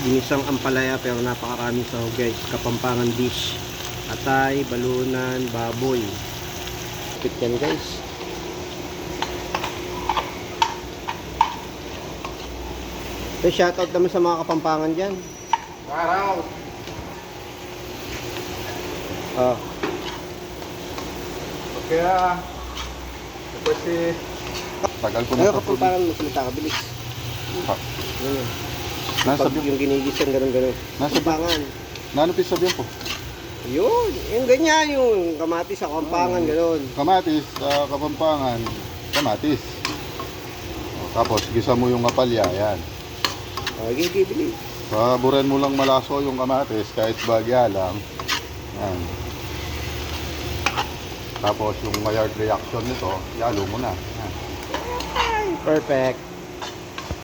Ginisang ampalaya pero napakaraming sahog guys. Kapampangan dish. Atay, balunan, baboy. Kapit yan guys. So, shoutout naman sa mga Kapampangan dyan. Araw. Oh. Kaya, kasi, tagal ko na Ngayon sa Kapampangan mo salita ka, bilis. Ganyan. Nasa Pag yung ginigisan, ganun-ganun. Nasa Kapampangan. nanupis sabihin po. Yun, yung ganyan, yung kamatis sa Kapampangan, ganun. Kamatis, sa Kapampangan, kamatis. O, tapos, gisa mo yung kapalya, yan. Okay, bilis. Paburen mo lang malaso yung kamatis, kahit bagya lang. Yan. Tapos, yung Maillard reaction nito, yalo mo na. Yan. Perfect.